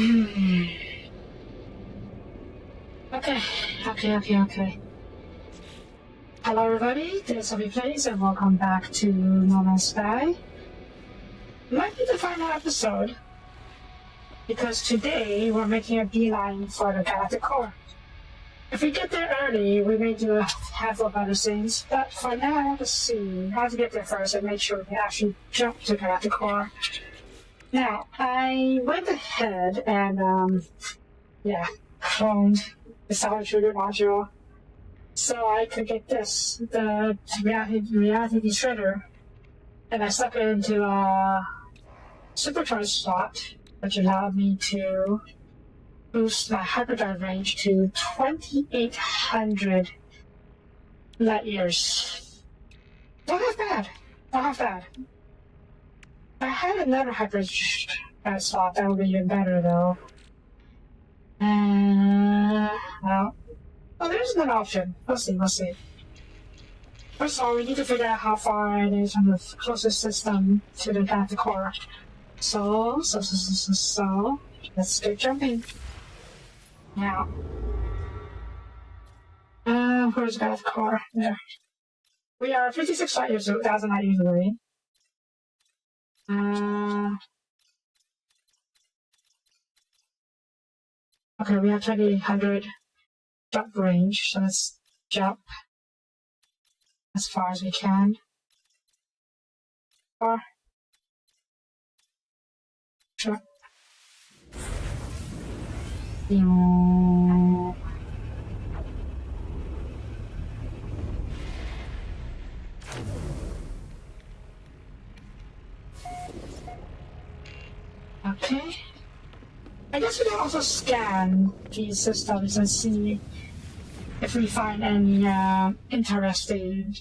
Okay. Hello everybody, this is Soapie and welcome back to No Man's Sky. Might be the final episode, because today we're making a beeline for the galactic core. If we get there early, we may do a handful of other things, but for now, let's see. We have to get there first and make sure we can actually jump to the galactic core. Now, I went ahead and, cloned the solid shooter module so I could get this, the reality shredder, and I stuck it into a supercharged slot, which allowed me to boost my hyperdrive range to 2,800 light years. Not half bad. If I had another hyperdrive slot, that would be even better though. There's another option. We'll see. First of all, we need to figure out how far it is from the closest system to the galactic core. So, let's get jumping. Now, where's the galactic core? There. We are 56,000 light years away. Okay, we have 2,800 jump range, so let's jump as far as we can. Sure. Okay. I guess we can also scan these systems and see if we find any interesting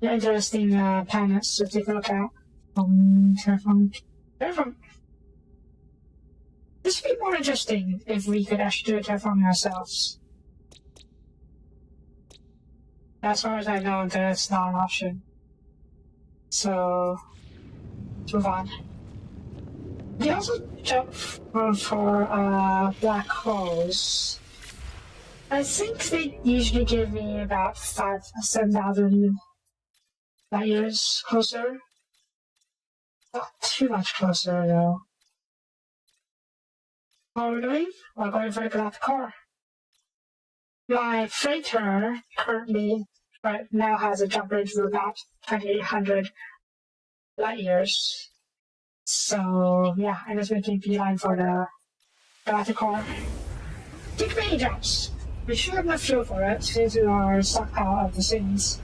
planets to take a look at. Terraform. This would be more interesting if we could actually do a terraforming ourselves. As far as I know, that's not an option. So, let's move on. We also jump for black holes. I think they usually give me about 7,000 light years closer. Not too much closer though. What are we doing? We're going for the galactic core. My freighter currently right now has a jump range of about 2,800 light years. So yeah, I'm just making a beeline for the galactic core. Take many jumps. We should have enough fuel for it since we are stockpile of the things.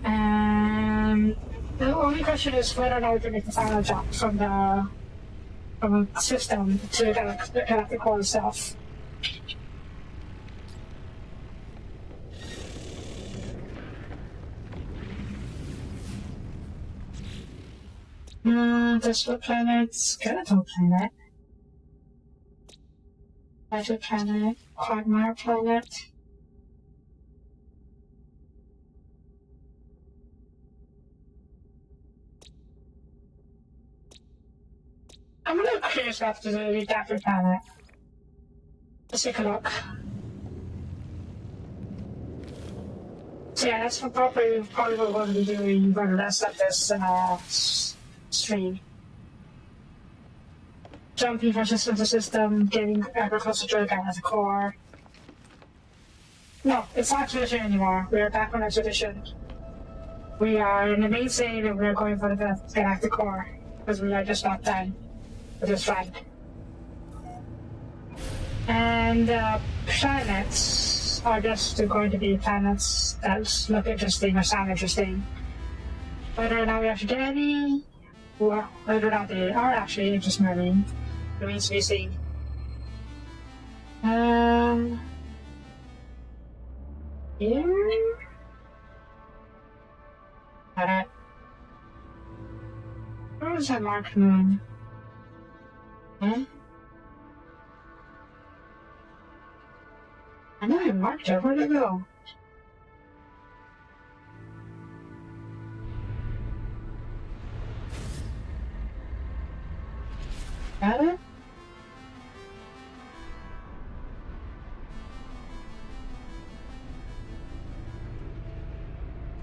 And the only question is whether or not we can make the final jump from the system to the galactic core itself. Desolate planet, skeletal planet, vital planet, quagmire planet. I'm a little curious after the redacted planet. Let's take a look. So yeah, that's probably what we're going to be doing for the rest of this stream. Jumping from system to system, getting ever closer to the galactic core. No, it's not expedition anymore. We are back on expedition. We are in the main save and we are going for the galactic core because we are just not done with this run. And planets are just going to be planets that look interesting or sound interesting. Whether or not we actually get any, or whether or not they are actually interesting, remains to be seen. Here? Alright. Where was that marked moon? Huh? I know I marked it. Where'd it go?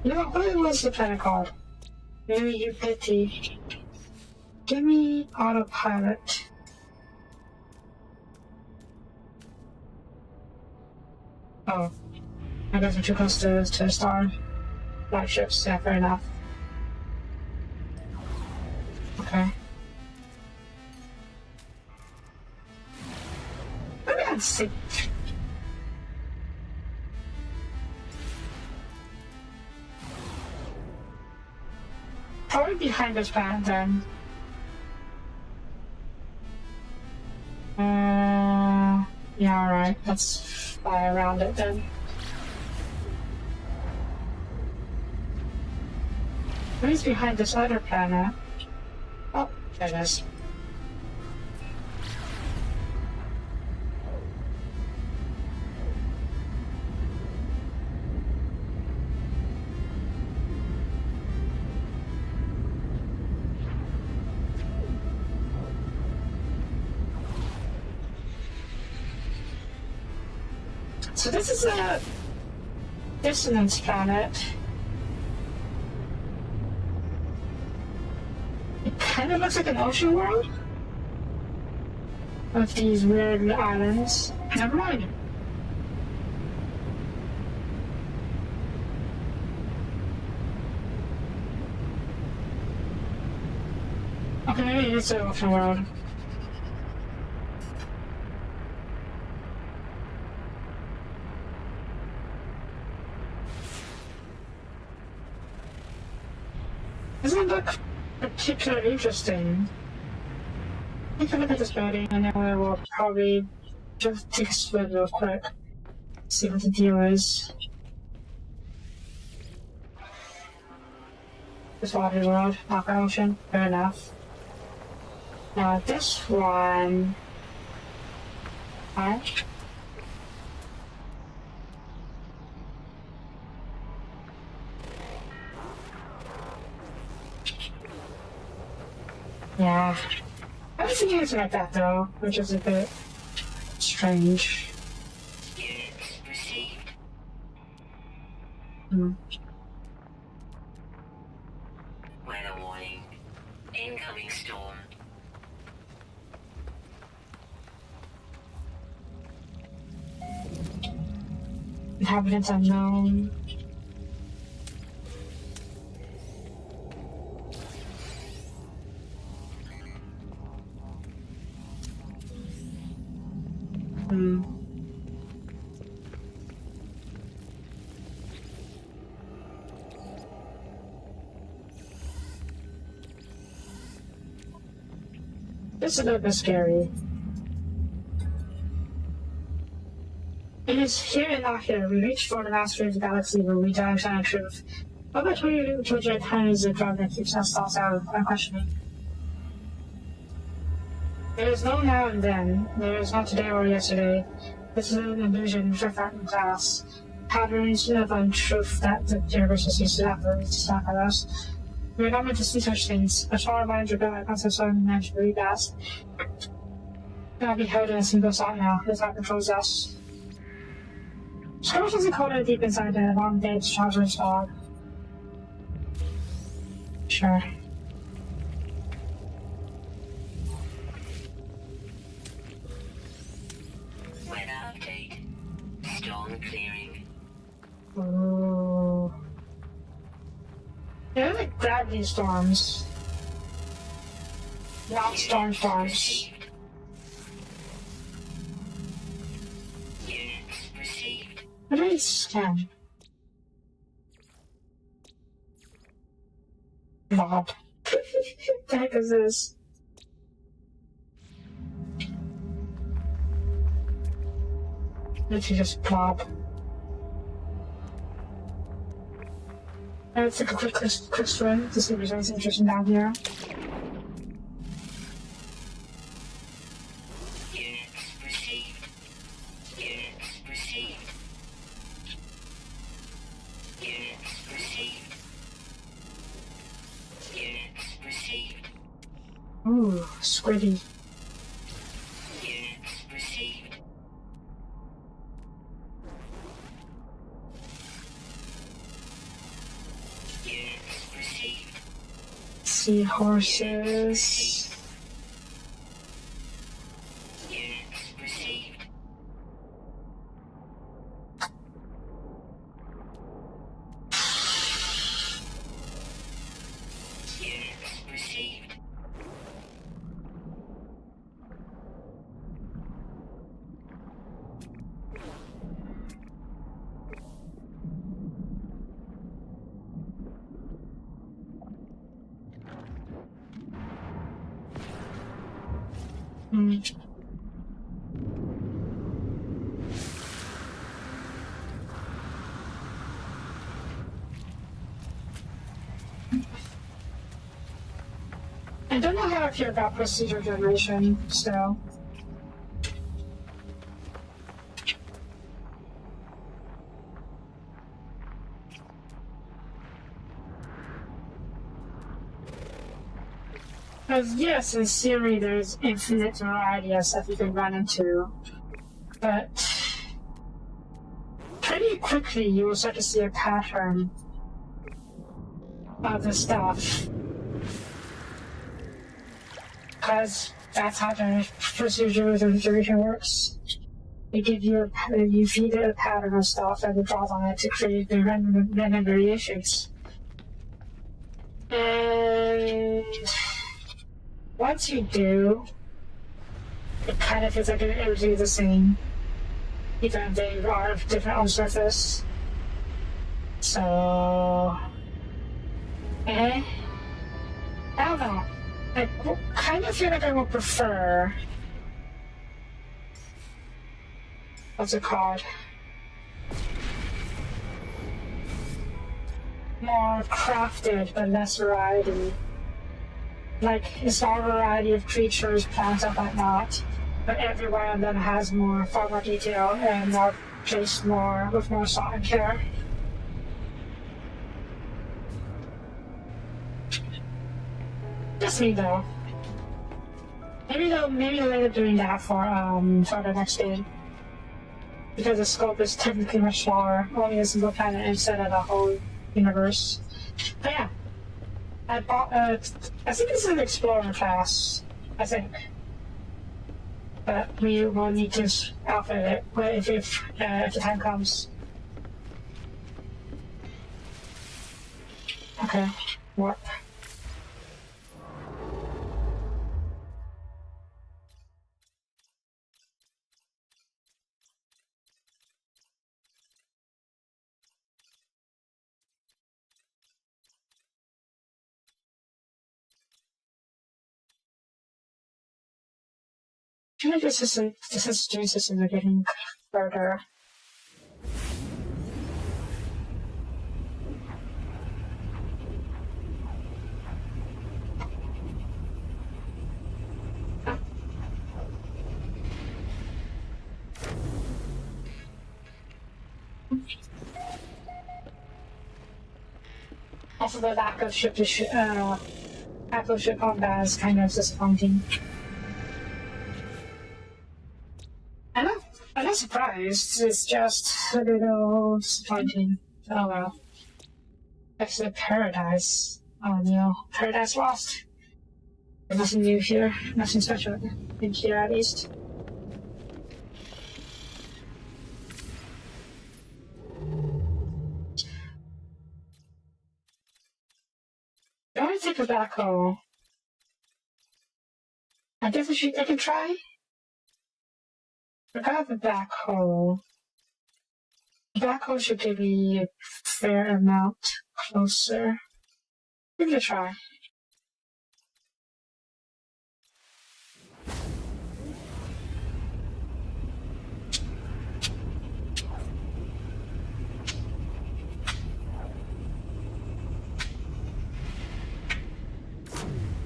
You know, what was the planet called? Maybe you pick the... Give me autopilot. Oh. I guess we're too close to a star. Flagships, yeah, fair enough. Okay. Maybe I'd see. Probably behind this planet then. Yeah, alright. Let's fly around it then. Maybe it's behind this other planet. Oh, there it is. So this is a dissonance planet. It kind of looks like an ocean world with these weird islands. Never mind. Okay, maybe it's an ocean world. Doesn't look particularly interesting. Take a look at this building and then we will probably just take a swim real quick. See what the deal is. This water world, not ocean, fair enough. Now this one... Alright. Yeah. I was thinking anything like that though, which is a bit strange. Units received. Weather warning. Incoming storm. Inhabitants unknown. This is a little bit scary. It is here and not here. We reach for the master of the galaxy where we die shining truth. What about you told you time is a drug that keeps us thoughts out of questioning? There is no now and then. There is not today or yesterday. This is an illusion reflecting glass. Patterns of untruth that the universe is used to happen to snap at us. We are not meant to see such things. A strong mind rebel at concepts of meant to read fast. Cannot be held in a single thought now. It not controls us. Skirmishes are colder deep inside the long dead Charger's fog. Sure. Weather update. Storm clearing. Ooh. They're like gravity storms. Not storms. Units received. What is scan? Bob. What the heck is this? Literally just Bob. Let's take a quick swim to see if there's anything interesting down here. Units received. Units received. Units received. Units received. Ooh, squiddy. Units received. seahorses. Units received. Units received. Hmm. I don't know how I feel about procedure generation still. Because yes, in theory there's infinite variety of stuff you can run into, but pretty quickly you will start to see a pattern of the stuff. Because that's how the procedure generation works. They give you you feed it a pattern of stuff and it draws on it to create the random variations. And once you do, it kind of feels like everything is the same, even if they are different on surface. So, I don't know. I kind of feel like I would prefer. What's it called? More crafted, but less variety. Like, it's all variety of creatures, plants, and whatnot, but every one of them has far more detail, and are placed with more thought and care. Just me though. Maybe they'll end up doing that for the next game. Because the scope is technically much smaller, only a single planet instead of the whole universe. But yeah. I bought I think this is an explorer class, I think. But we will need to outfit it if the time comes. Okay, what? I feel like the sensitivity systems are getting further. Also, the lack of ship combat is kind of disappointing. I'm not surprised, it's just a little disappointing. Oh well. That's the paradise. Oh no, Paradise Lost. There's nothing new here, nothing special in here at least. I want to take a backhoe. I guess I can try. I got the backhoe. The backhoe should give me a fair amount closer. Give it a try.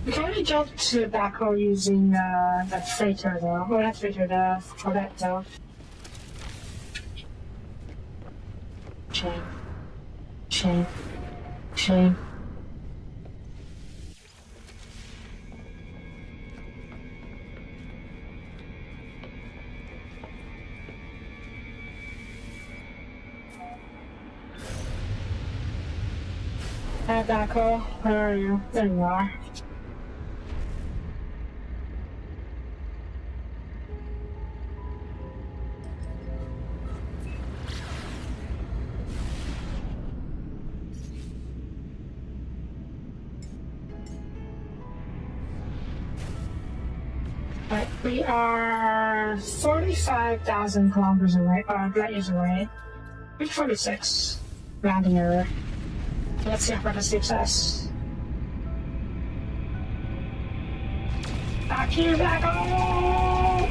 We can only jump to the backhoe using the freighter though. Well, not freighter, the Corvette though. Shame. Backhoe, where are you? There you are. Right, we are 45,000 kilometers away, or light years away. We're 46, rounding error. Let's see if we're gonna success. Back here, back on!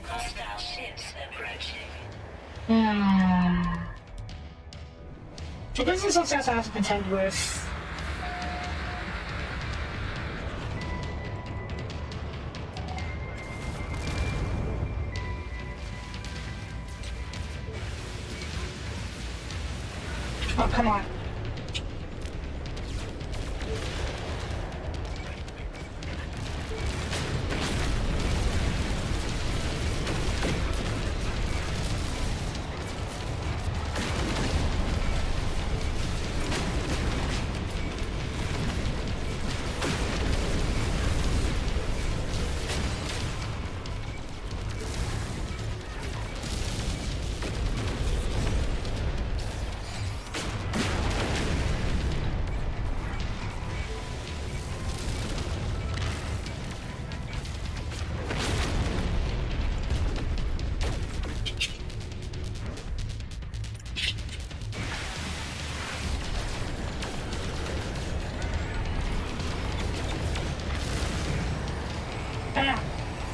Hostile ships approaching. So this is something else I have to contend with. Oh, come on.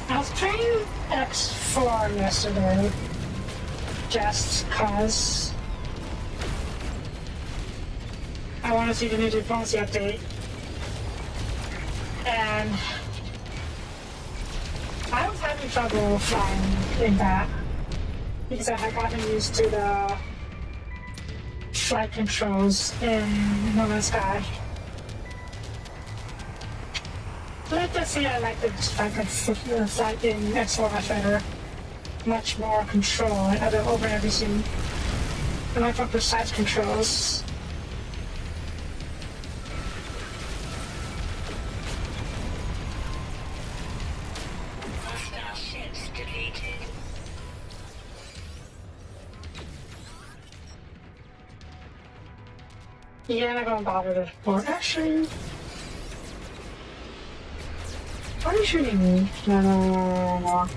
I was playing X4 yesterday, just cause I want to see the new diplomacy update, and I was having trouble flying in that because I had gotten used to the flight controls in No Man's Sky. Let's just say I like the flight in X4 much better. Much more control over everything. And much more precise controls. Hostile ships defeated. Yeah, I'm not gonna bother to report. Actually, why are you shooting me? No.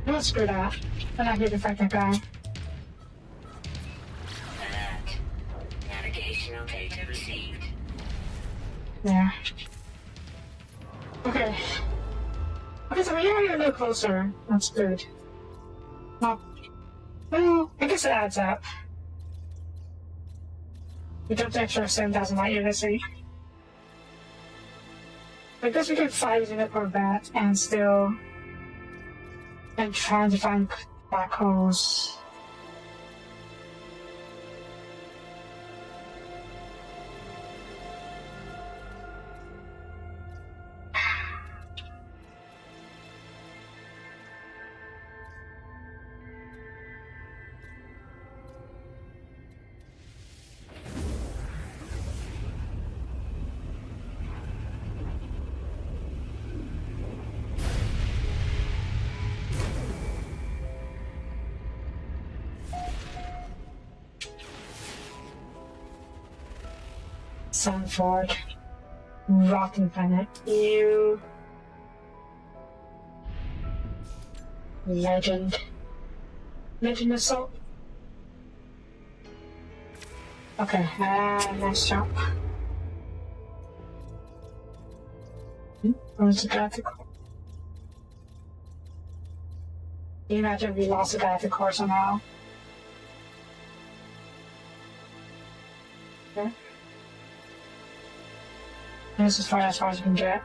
No, screw that. I'm not here to fight that guy. Alert. Navigational data received. Yeah. Okay. Okay, so we are a little closer. That's good. Well, I guess it adds up. We jumped an extra 7,000 light years, let's see. I guess we could fly using the Corvette and still... and trying to find black holes. Sanford. Rotten planet. You. Legend. Legend of Soap. Okay, nice jump. Where's the galactic core? Can you imagine if we lost the galactic core somehow? Okay. This is as far as we can get.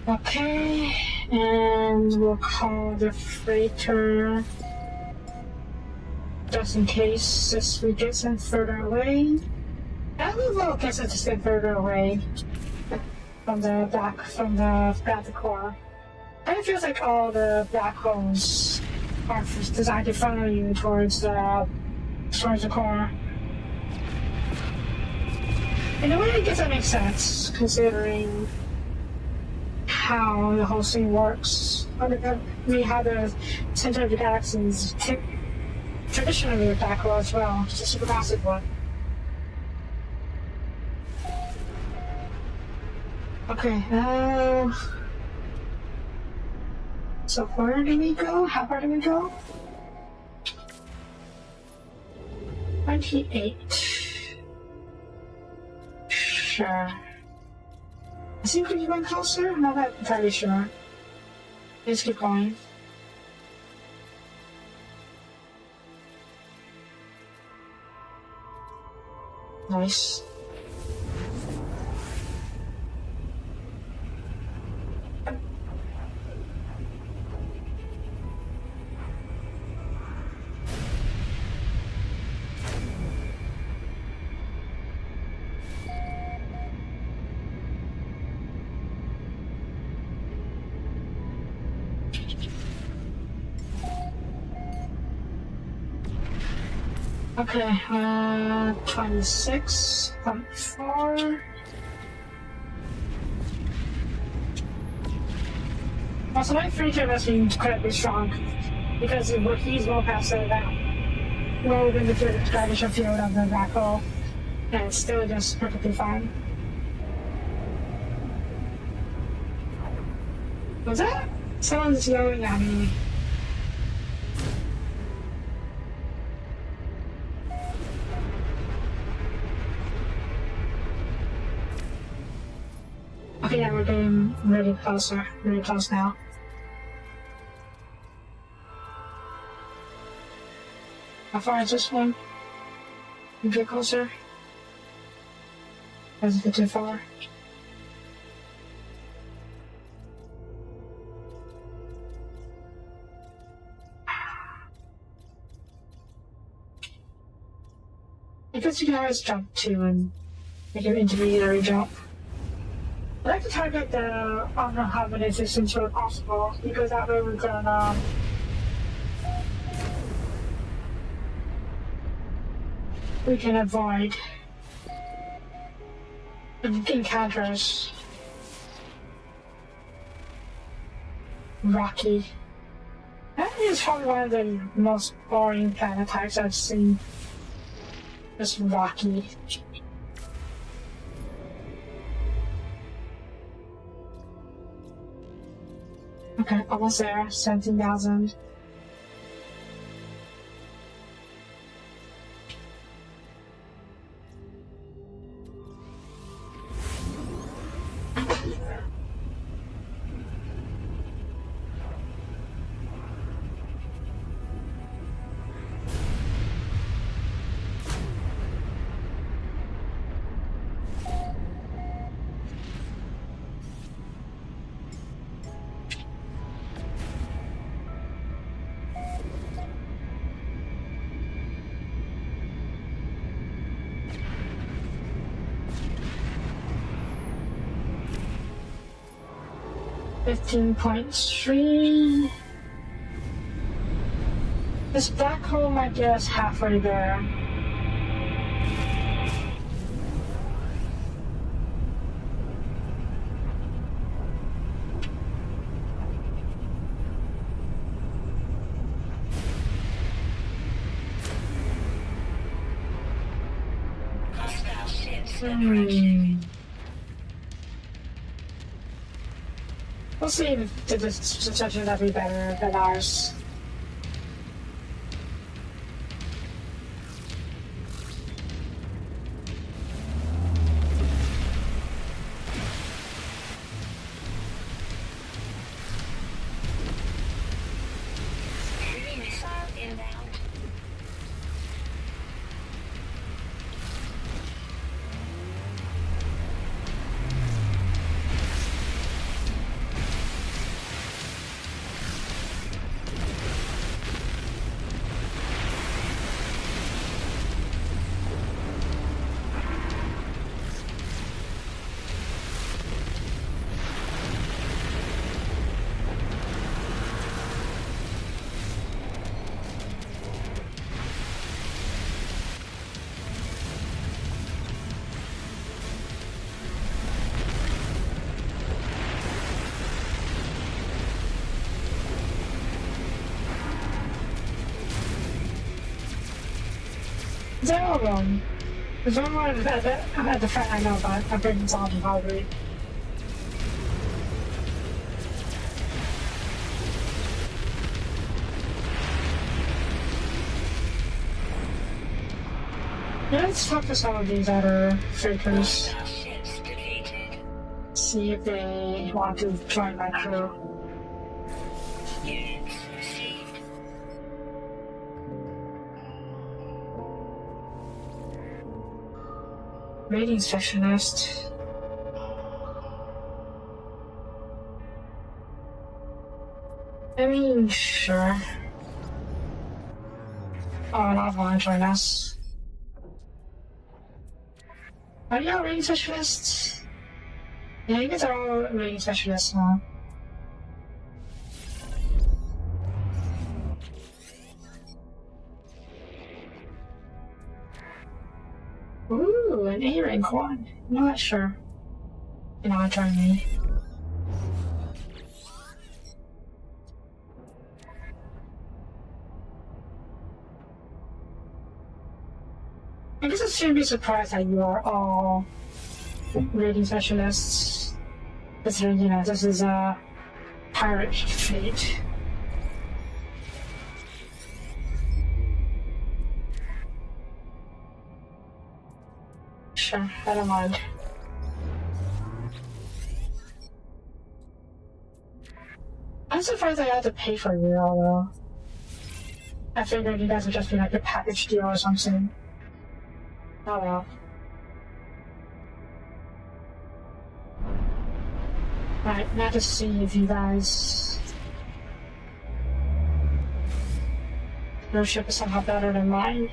Okay, and we'll call the freighter just in case this we get sent further away. And we will get sent to get further away from the galactic core. And it feels like all the black holes are designed to funnel you towards the core. In a way, I guess that makes sense, considering how the whole thing works. We have the center of the galaxies traditionally a black hole as well, just a supermassive one. Okay, so where do we go? How far do we go? 28. Sure. I think we went closer? I'm not entirely sure. Let's keep going. Nice. Okay, 26.4. Also, my free trade must be incredibly strong because he's well past the well within the gravitational field of the black hole, and it's still just perfectly fine. Was that? Someone's yelling at me. Okay, yeah, we're getting really closer. Really close now. How far is this one? You get closer? Or is it too far? I guess you can always jump too and make an intermediary jump. I like to target the uninhabited systems where possible, because that way we can avoid encounters. Rocky. That is probably one of the most boring planet types I've seen. Just rocky. Okay, almost there. 17,000. $15.3. This black hole might get us halfway there. Hostile ships approaching. We'll see if the detection will be better than ours. Enemy missile inbound. Zero of them. There's one more at the front I know about. I'm bringing zombie probably. Yeah, let's talk to some of these other fakers. See if they want to join my crew. Rating specialist. I mean, sure. Oh, not want to join us. Are you all rating specialists? Yeah, you guys are all rating specialists now. Ooh, an A rank one. Not sure. You know, join me. I guess I shouldn't be surprised that you are all rating specialists. Considering, you know, this is a pirate fleet. Sure, I don't mind. I'm surprised I had to pay for you, although I figured you guys would just be like a package deal or something. Oh well. Right, now to see if you guys... Your ship is somehow better than mine.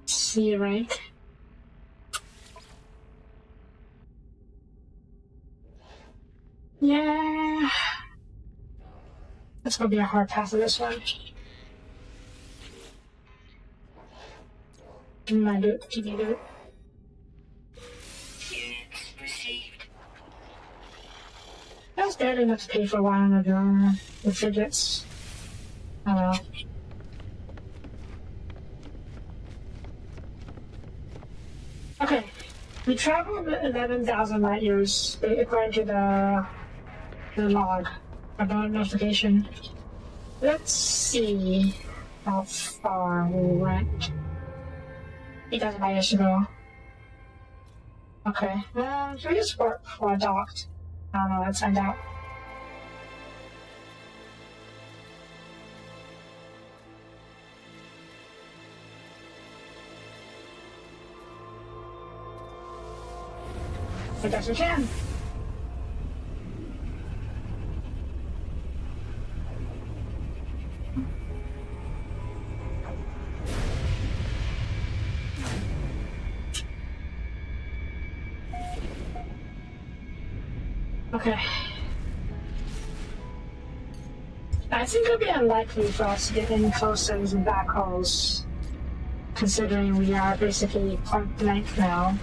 C rank. Yeah. It's gonna be a hard pass of this one. Can I do it? Can you do it? Units received. That was barely enough to pay for one of your the fidgets. Oh well. Okay, we traveled 11,000 light years according to the log about notification. Let's see how far we went. 8,000 light years ago. Okay, should we just work for a docked? I don't know, let's find out. I guess we can. Okay. I think it'll be unlikely for us to get any closer to black holes, considering we are basically point blank now.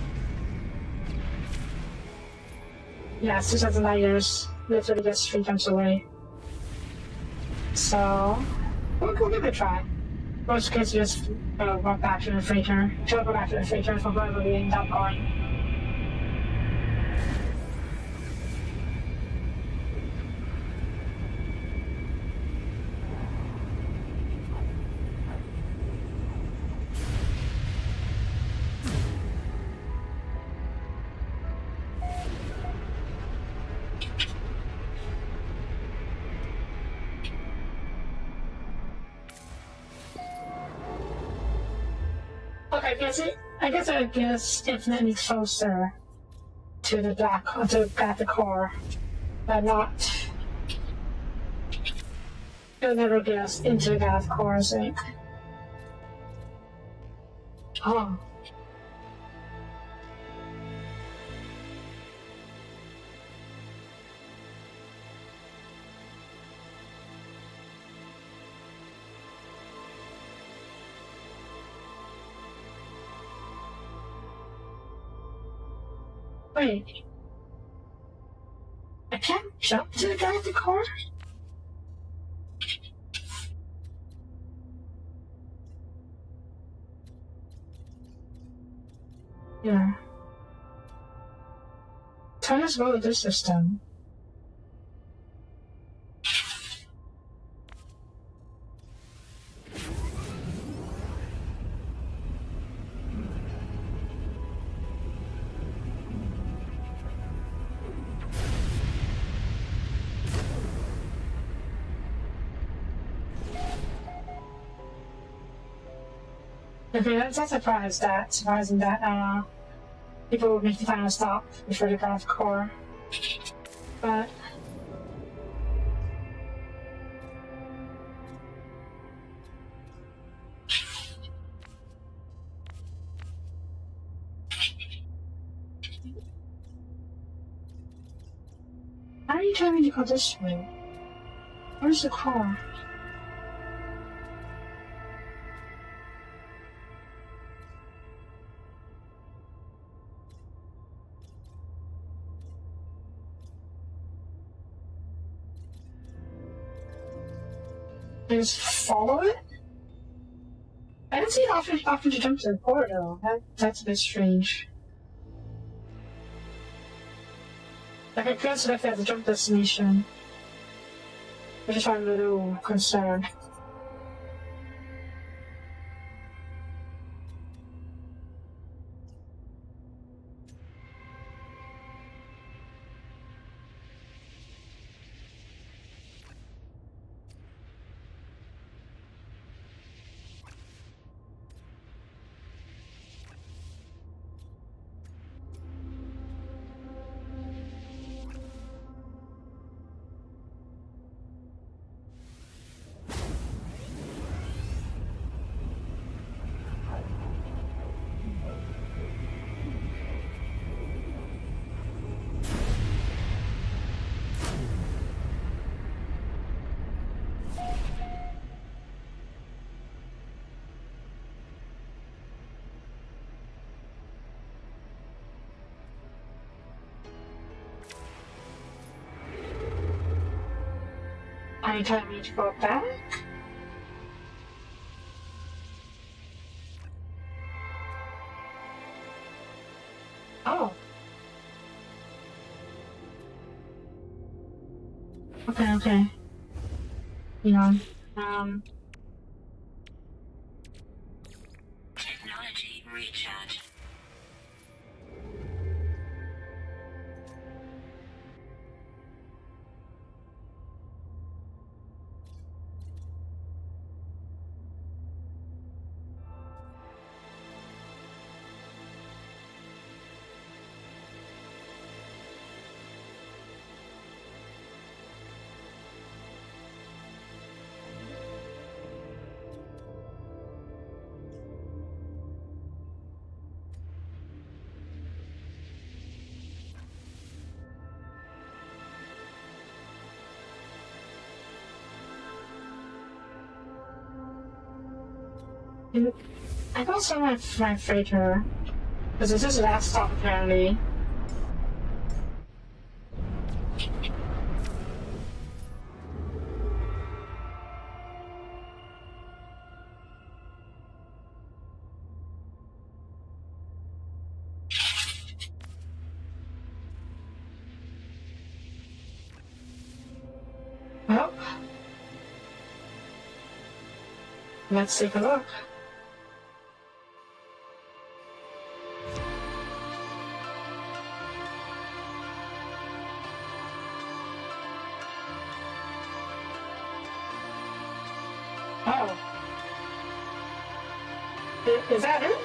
Yeah, 6,000 light years, literally just 3 times away. So, we'll give it a try. Worst case, just walk back to the freighter. Try to go back to the freighter for wherever we end up going. Okay, I guess infinitely closer to the galactic core, but not. It'll never get us into the galactic core, I think. Oh. Wait. I can't jump to the galactic core? Yeah. Tell us about this system. Okay, that's not surprising that people would make the final stop before the galactic core. But how are you telling me to go this way? Where's the core? Just follow it? I didn't see it often to jump to the core though. That's a bit strange. Like I could select that as a jump destination. Which is why I'm a little concerned. Are you telling me to go back? Oh. Okay. Technology recharge. I got some of my freighter. Because this is the last stop apparently. Well, let's take a look. Oh. Is that it?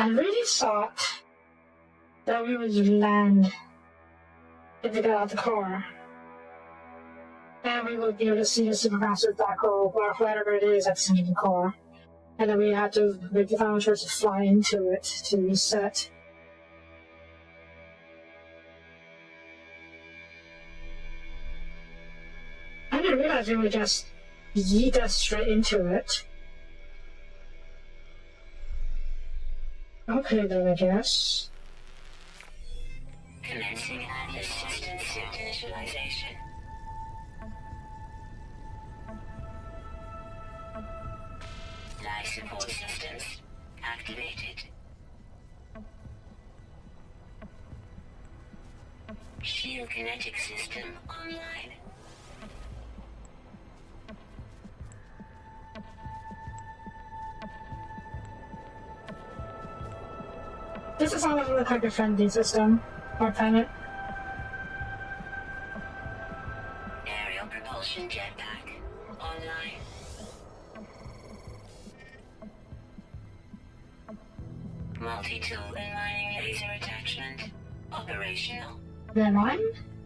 I really thought that we would land if we got out the car. And we would be able to see the supermassive black hole, or whatever it is at the center of the core. And then we had to make the final choice to fly into it to reset. I didn't realize we would just yeet us straight into it. Okay then, I guess. Commencing Atlas system suit initialization. Life support systems activated. Shield kinetic system online. This is all look like a friendly system, or planet. Aerial propulsion jetpack online. Multi-tool and mining laser attachment operational. They're mine?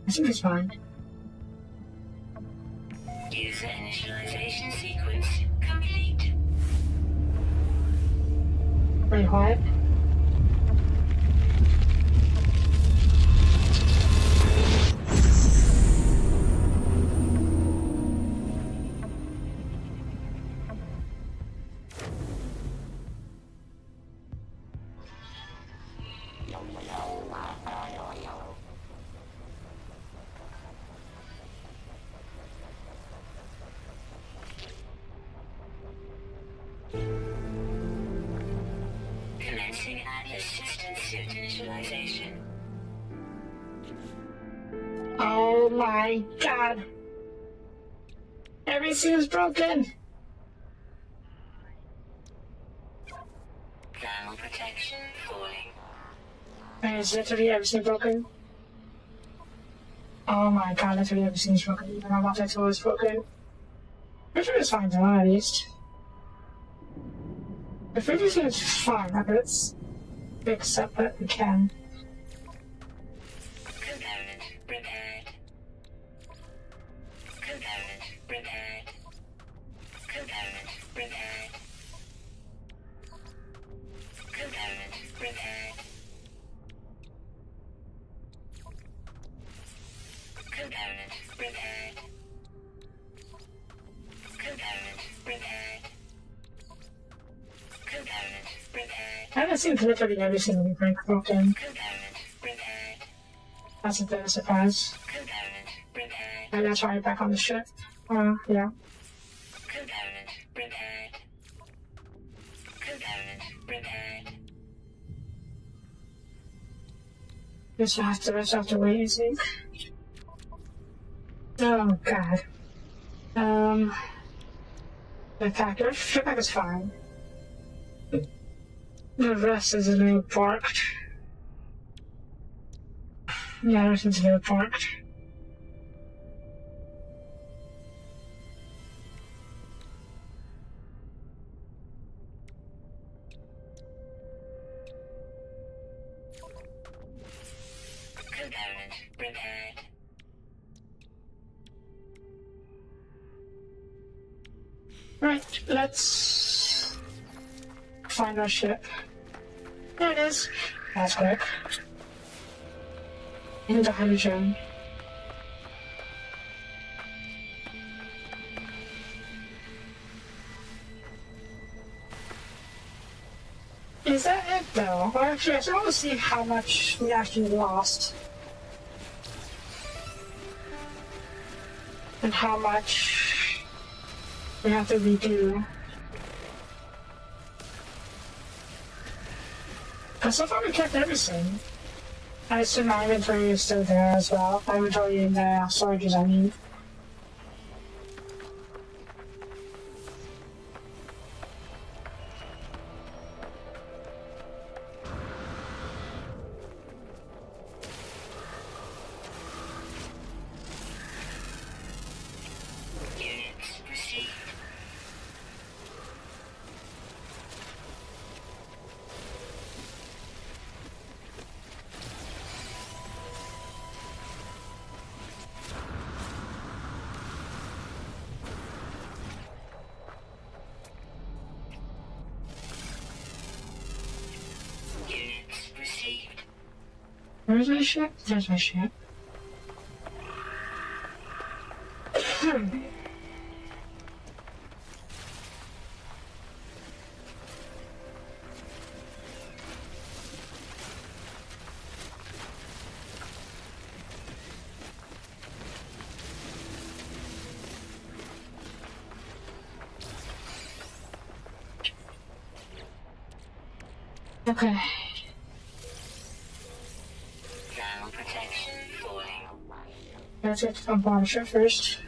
I think it's mine. User initialization sequence complete. Wait, what? Commencing Atlas system suit initialization. Oh my god! Everything is broken! Thermal protection falling. And is literally everything broken? Oh my god, literally everything's broken. Even our water tool is broken. Which is fine though, at least. If everything is fine, I bet it's fixed up that we can. Component repaired. Component repaired. Component repaired. Component repaired. Component repaired. Component repaired. Component repaired. I haven't seen literally everything will be broken. Component repaired. That's a bit of a surprise. Component repaired. And that's why we're back on the ship. Yeah. Component repaired. Component repaired. Just have to wait and see. Oh god. The pack is fine. The rest is a little parked. Yeah, everything's a little parked. Component repaired. Right, let's find our ship. There it is. That's quick. Into hydrogen. Is that it though? Or actually, I want to see how much we actually lost. And how much we have to redo. Because so far we kept everything. I assume my inventory is still there as well. My inventory in the storages, I mean. Units received. Where's my ship? There's my ship. Okay. Ground protection falling. Let's get to pump on the ship first.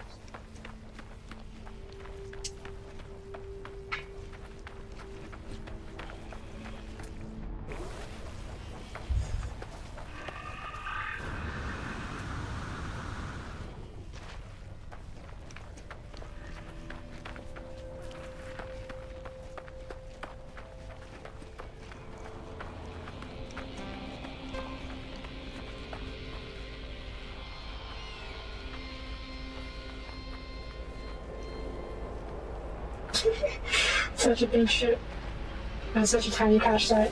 Such a big ship. And such a tiny crash site.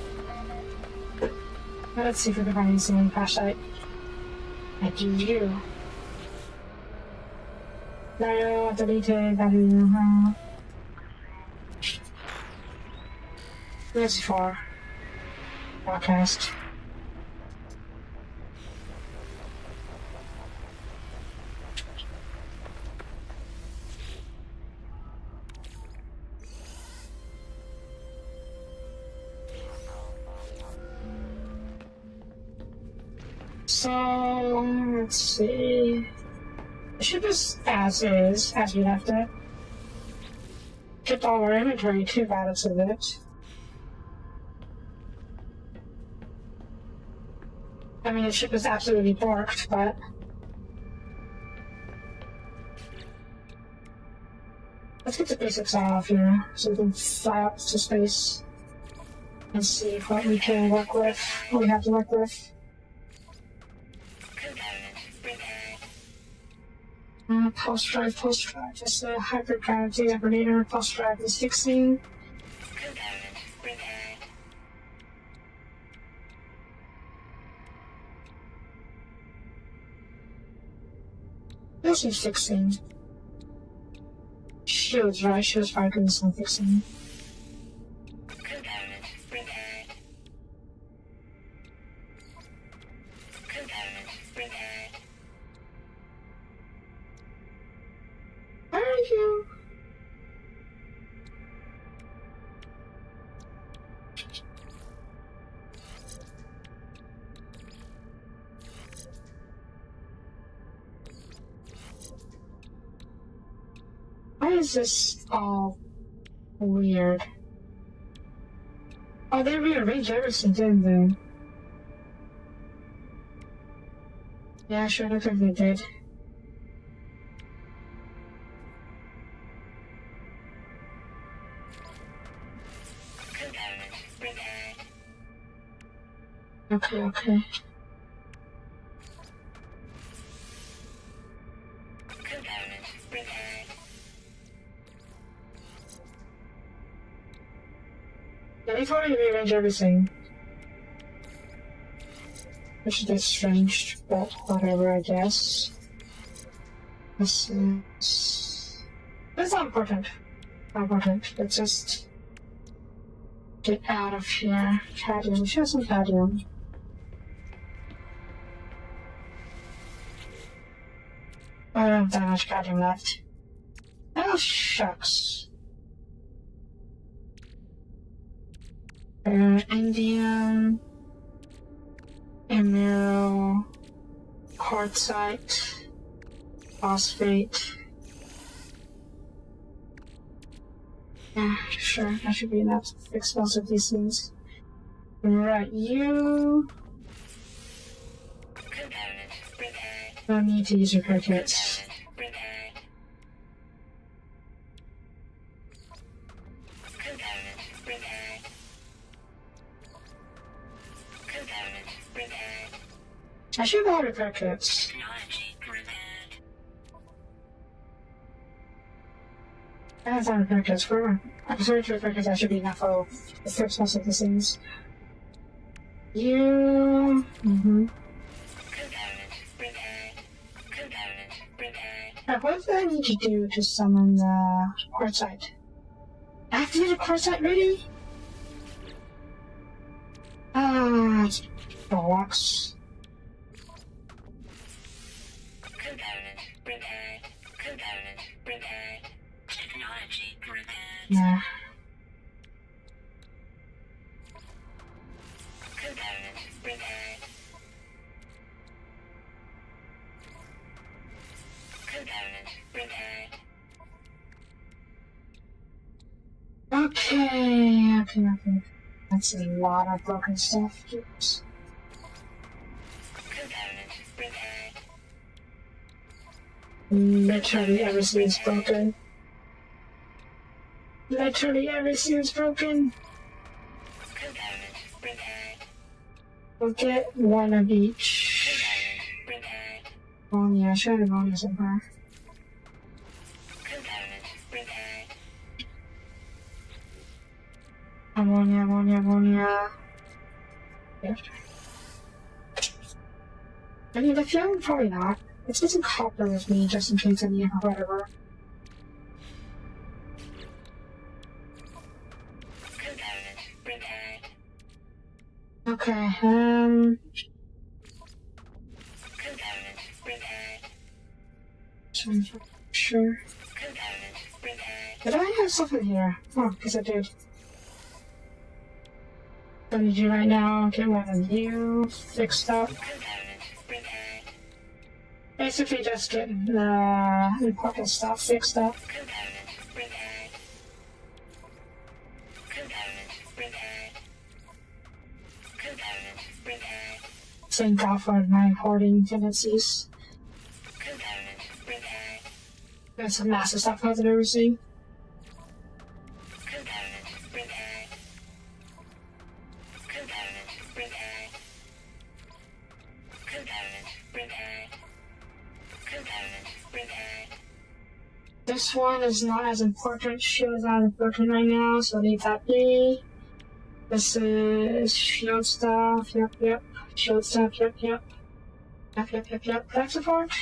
Let's see if we can find anything in the crash site. I do you. No, deleted, value, That's far. Broadcast. So, let's see. The ship is, as we left it. Kept all our inventory, 2 ballots of it. I mean, the ship is absolutely borked, but... Let's get the basics off here, so we can fly up to space and see what we can work with, what we have to work with. Component repaired. Pulse drive, just a hyperdrive deactivator, pulse drive is 16. Component repaired. This is 16. Shields, right? Shields fire goodness on 16. Component repaired. Component repaired. Where are you? Why is this all weird? Oh, they rearranged everything, didn't they? Yeah, sure, looks like they did. Component repaired. Okay. Component repaired. Yeah, they totally rearranged everything. Which is a bit strange, but whatever, I guess. This is... It's not important. Not important. Let's just... get out of here. Cadmium. Show some cadmium. I don't have that much cadmium left. Oh, shucks. Indium, emerald, quartzite, phosphate. Yeah, sure, that should be enough to fix most of these things. Right, you Component repaired. don't need to use repair kits. Component repaired. Component repaired. Component repaired. I should have repair kits. Technology repaired. I have some repair kits for. I'm sorry to repair kits, that should be enough to fix most of these things. You. What do I need to do to summon the quartzite? I have to get a quartzite ready? Bollocks. Component repaired. Component repaired. Technology repaired. Nah. Component repaired. Component repaired. Okay. That's a lot of broken stuff. Oops. Component repaired. Literally everything's broken. Literally everything's broken. Component repaired. We'll get one of each. Component repaired. Oh yeah, I should have gone somewhere. Component repaired. Ammonia. Yeah. I mean, if you're probably not. It's just a copper with me just in case I need it or whatever. Component repaired. Okay, Component repaired. Sure. Component repaired. Did I have something here? Oh, because I did. What I'm gonna do right now, get one of you fixed up. Component repaired. Basically just getting the important stuff fixed up. Component repaired. Component repaired. Component repaired. Thank God for my hoarding tendencies. Component repaired. There's some massive stuff I've never seen. Component repaired. Component repaired. Component repaired. Component repaired. This one is not as important. Shield's not as important right now, so leave that be. This is shield stuff. Yep. Shield stuff. Yep. Back support.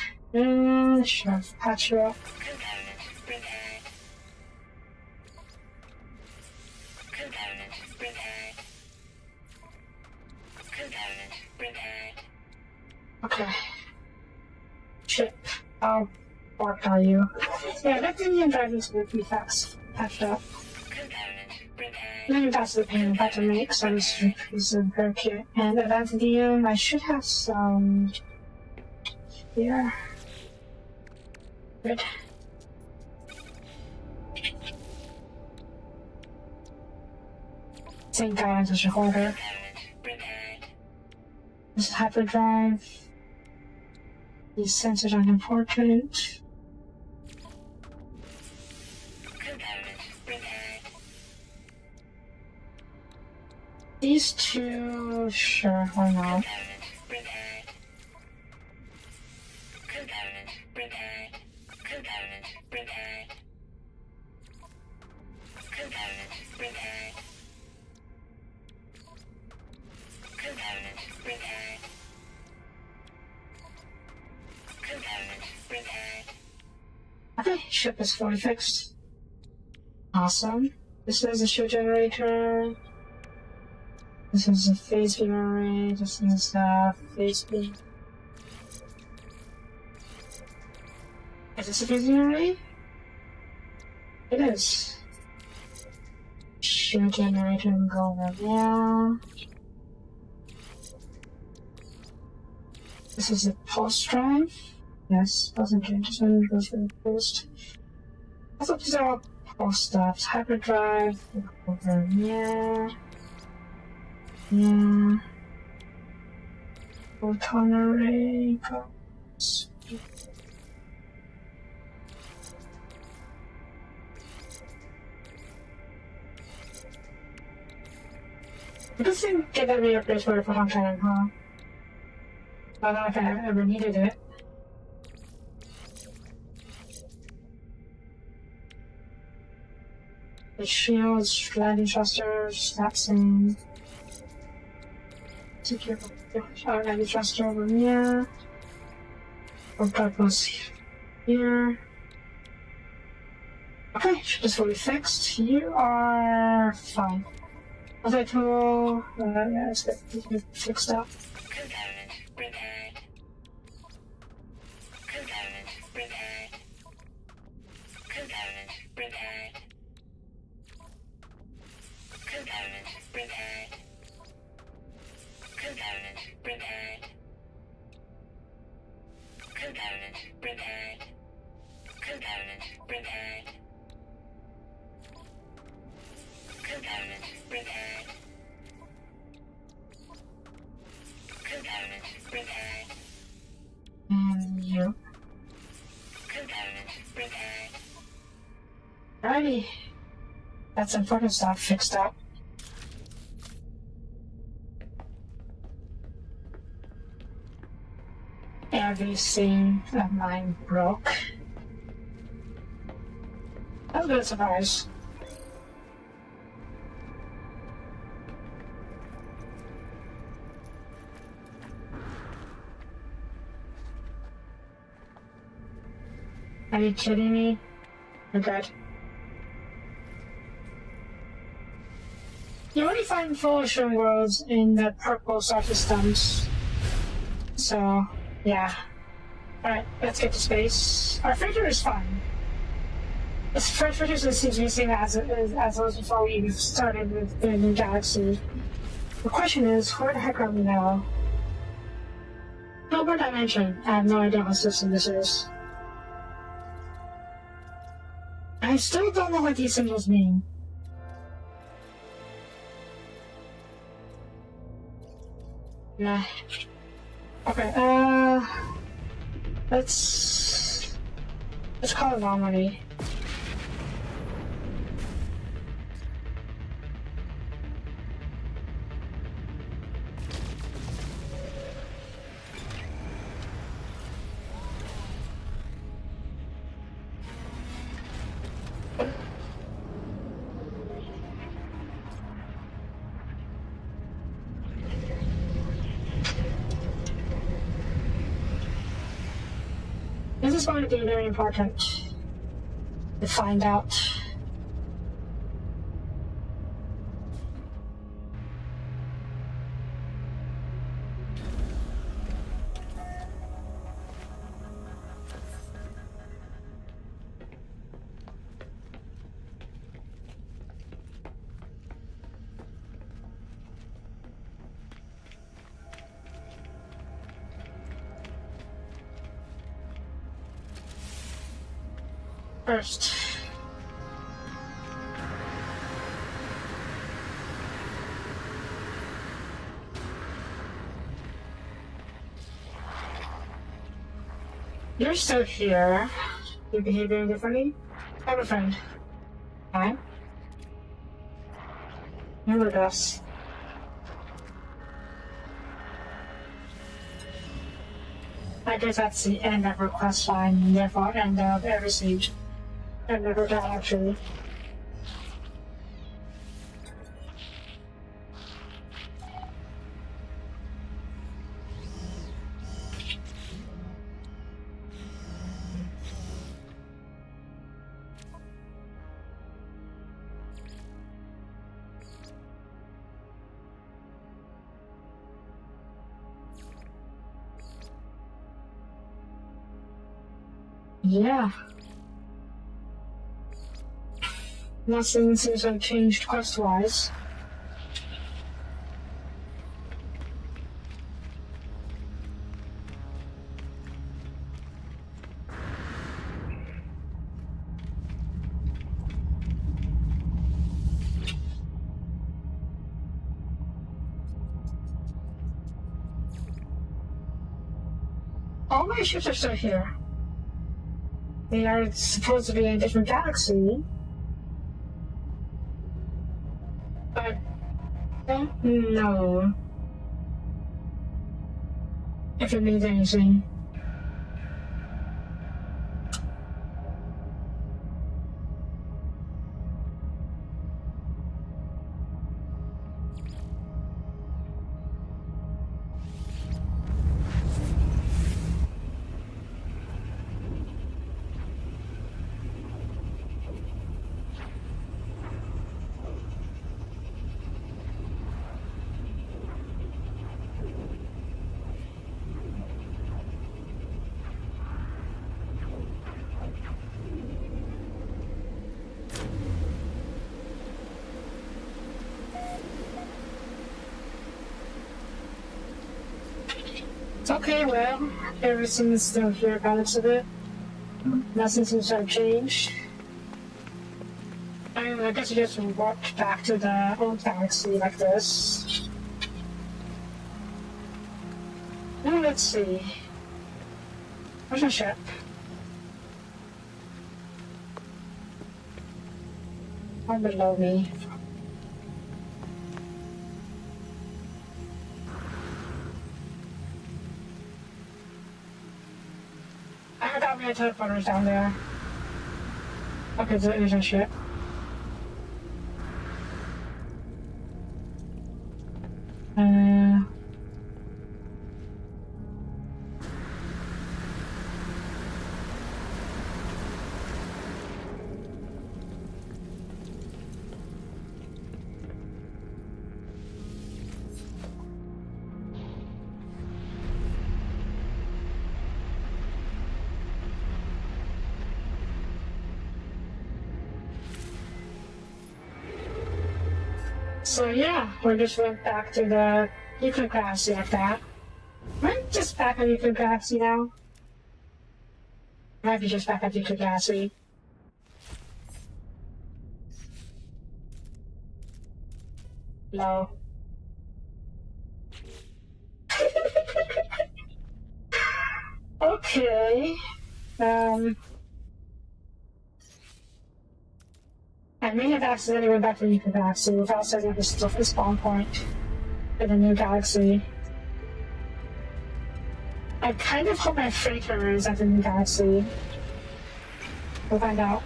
Sure. Patch you up. Component repaired. Component repaired. Component repaired. Okay. Chip. I'll work on you. Yeah, that Indian drivers will be fast. Patched up. Component repaired. Then that's the pain I'm about to make, so this is very cute. And advanced DM, I should have some here. Good. Same guidance as your holder. Component repaired. This is hyperdrive. These sensors are important. Component repaired. These two, sure, why not? Component repaired. Component repaired. Component repaired. Component repaired. Component repaired. Component repaired. Okay, ship is fully fixed. Awesome. This is a shield generator. This is a phase beam array. This is a phase beam. Is this a phase beam array? It is. Shield generator and go over there. This is a pulse drive. Yes, wasn't just one goes for the post. I thought these are all pulse stuff. Hyperdrive, over here. Yeah. Photon array goes. It doesn't get that many upgrades for a photon cannon, huh? I don't know if I ever needed it. The shields, landing thrusters, that's in. Secure landing thruster over here. Oh god, was here. Okay, just fully fixed. You are fine. Okay, tool. Yeah, let's get fixed up. Component repaired. Component repaired. Component repaired. Component repaired. Component repaired. Component repaired. Component repaired. Component repaired. Component repaired. And you. Component repaired. Alrighty. That's important stuff fixed up. Everything of mine broke. That was a good surprise. Are you kidding me? You're good. You only find full showing worlds in the purple star systems. So, yeah. Alright, let's get to space. Our freighter is fine. This freighter seems to be the same as it was before we even started with the new galaxy. The question is, where the heck are we now? Silver Dimension. I have no idea what system this is. I still don't know what these symbols mean. Nah. Okay, let's call it Harmony. This is going to be very important to find out. First. You're still here. You're behaving differently? I have a friend. Hi. You're with us. I guess that's the end of our quest line, therefore end of every siege. I've never done actually. Yeah. Nothing seems to have changed quest-wise. All my ships are still here. They are supposed to be in a different galaxy. But I don't know if it means anything. Okay, well, everything's still here by the looks of it. Nothing seems to have changed. I guess you just walked back to the old galaxy like this. Now let's see. Where's my ship? Or below me. I got my teleporters down there. Okay, there's my ship. So yeah, we just went back to the nuclear galaxy like that. We're just back at nuclear galaxy now. Might be just back at nuclear galaxy. No. Okay. I may have accidentally went back to nuclear galaxy without setting up a spawn point for the new galaxy. I kind of hope my freighter is at the new galaxy. We'll find out.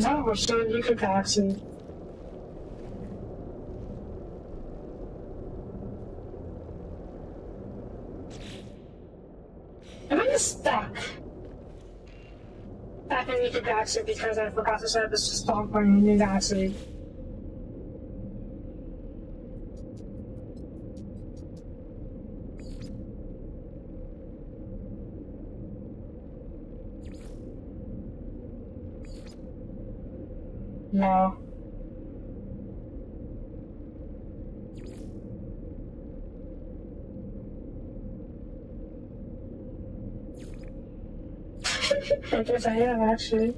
No, we're still in nuclear galaxy. Am I just stuck? Back in nuclear galaxy because I forgot to set up this spawn point in the new galaxy. No. I guess I am actually.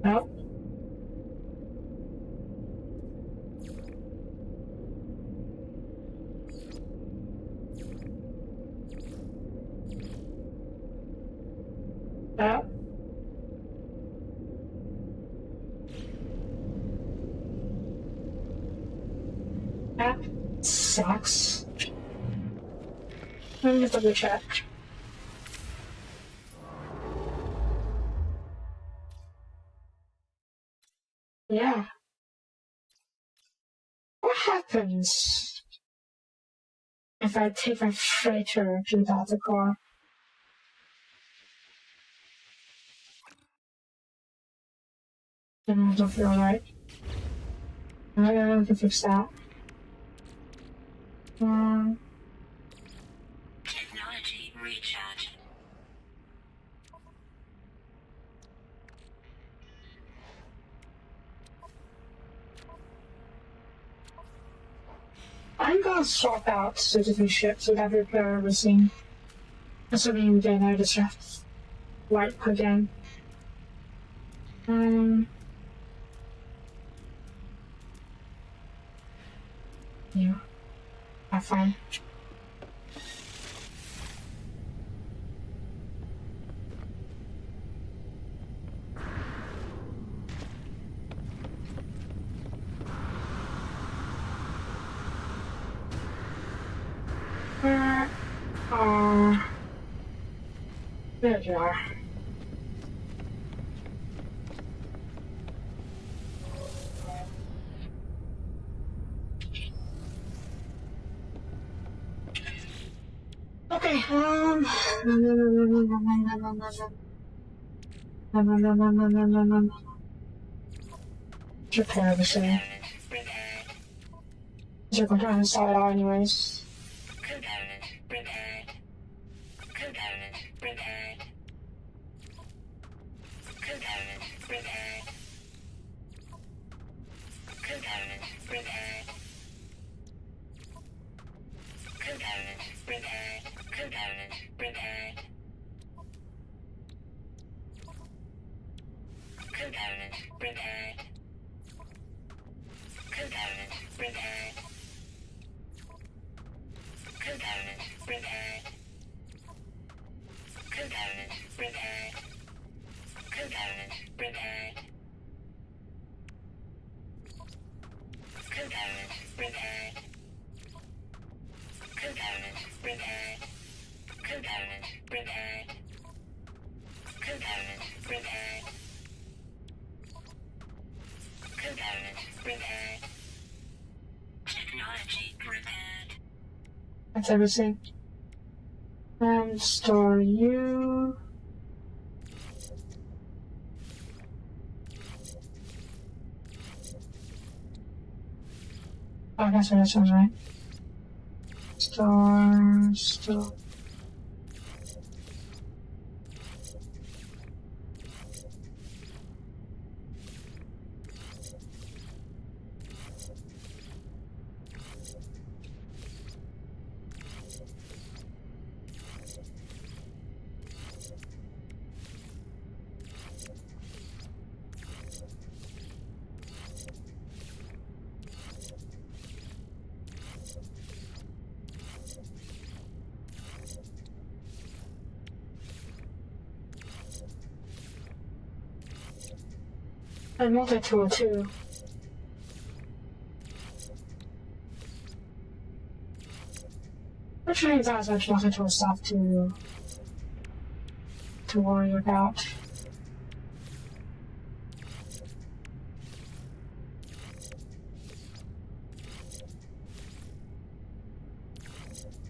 Nope. Nope. That sucks. Let me just double check. Yeah. What happens if I take my freighter without the car? Then I don't feel right. I don't know if I can fix that. Technology recharge. I'm gonna swap out the different ships with every player we're seeing. Assuming we get out of this light again. Yeah. Have fun. Where are... There you are. Okay, repair the same. You're going to install it all anyways. Component repaired. Component repaired. Component repaired. Component repaired. Component repaired. Component repaired. Component repaired. Component repaired. Component repaired. Component repaired. Component repaired. Component repaired. Component repaired. Component repaired. Component repaired. Component repaired. Technology repaired. That's everything. And store you. Oh, that's what that sounds right. Store. And multi-tool too. Which means that's much multi-tool stuff to worry about.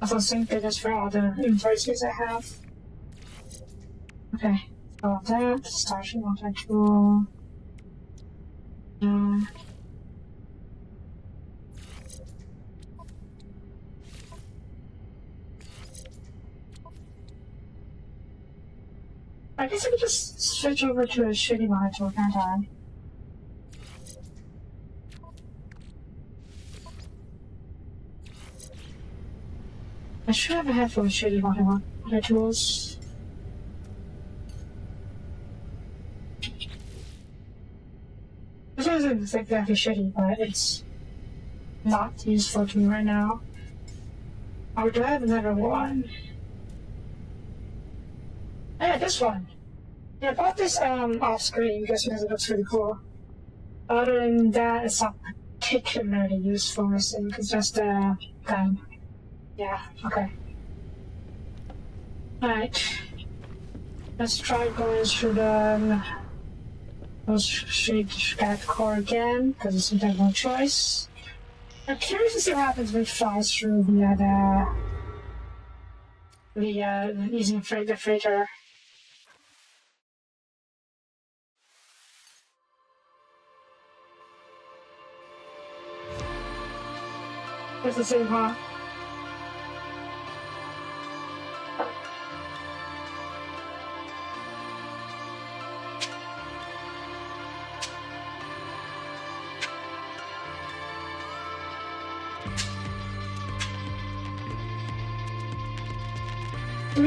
Also sync this for all the invoices I have. Okay, all that, starship multi-tool. I guess I could just switch over to a shitty module, can't I? I should have a handful of shitty modules. This isn't exactly shitty, but it's not useful to me right now. Or do I have another one? Yeah, this one. Yeah, I bought this off screen just because it looks really cool. Other than that, it's not particularly useful. It's just a gun. Yeah, okay. Alright. Let's try going through the Street core again, because it seems like no choice. I'm curious to see what happens when it flies through using the freighter. It's the same, huh?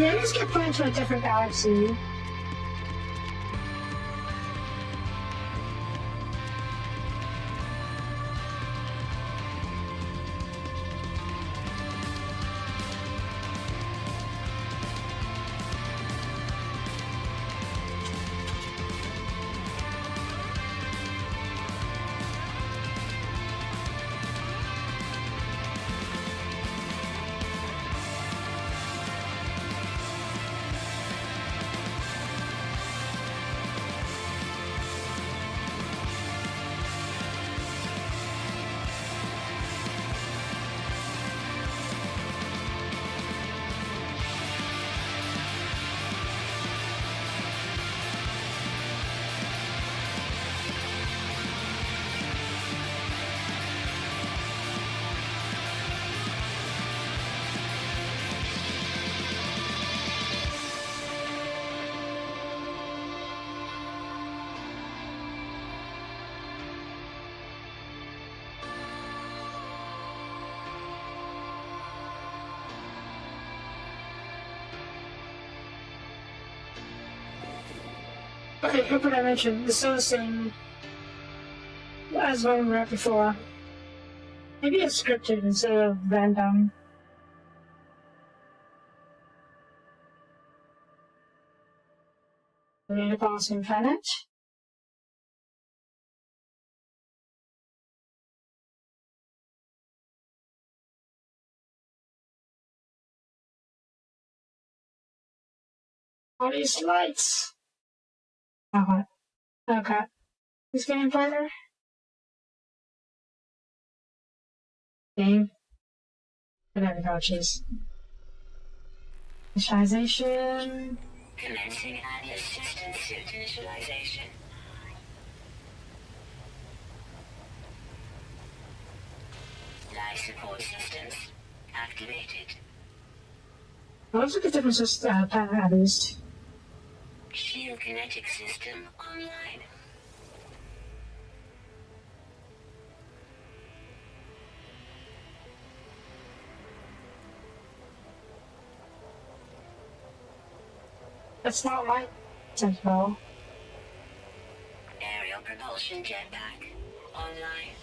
Yeah, let's get put into a different galaxy. Okay, hyper dimension. It's still the same as when we were at before. Maybe it's scripted instead of random. Create a bouncing planet. All these lights. Oh, okay. It's getting brighter. Game. There we go, jeez. Initialization. Commencing anti-system suit initialization. Life support systems activated. What looks like a different planet at least. Shield kinetic system online. It's not light sensible. Aerial propulsion jetpack online.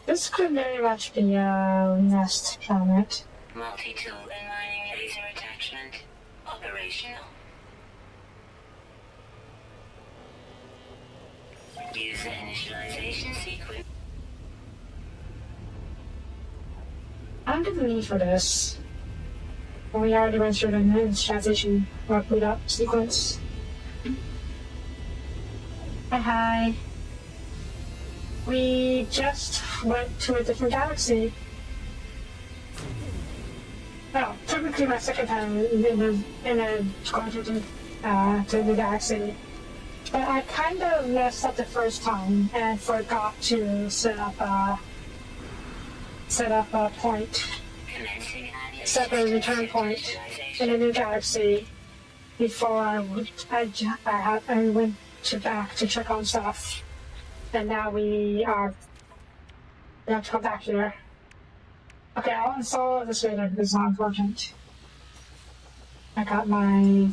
This could very much be a nest planet. Multi-tool and mining laser attachment operational. User initialization sequence. I don't get the need for this. We already went through the initialization or boot up sequence. Hi. We just went to a different galaxy. Well, typically my second time in a going to the galaxy. But I kind of messed up the first time and forgot to set up a point, set a return point in a new galaxy before I went back to check on stuff. And now we have to come back here. Okay, I'll install this later because it's not important. I got my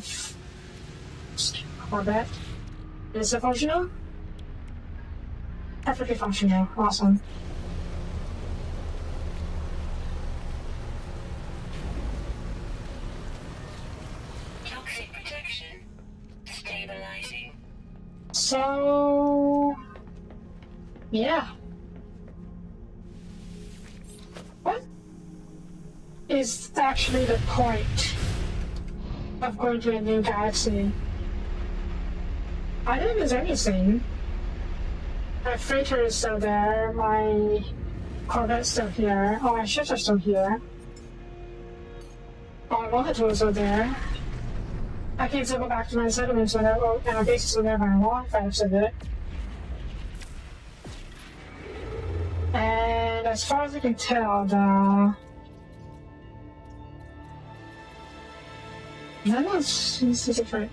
Corvette. Is it functional? Perfectly functional. Awesome. Toxic protection stabilizing. So, yeah. What is actually the point of going to a new galaxy? I don't think there's anything. My freighter is still there, my Corvette's still here, all my ships are still here. All my multi-tools are there. I can still go back to my settlements whenever, and our base is still there if I want, if I have it. And as far as I can tell, none of this is different.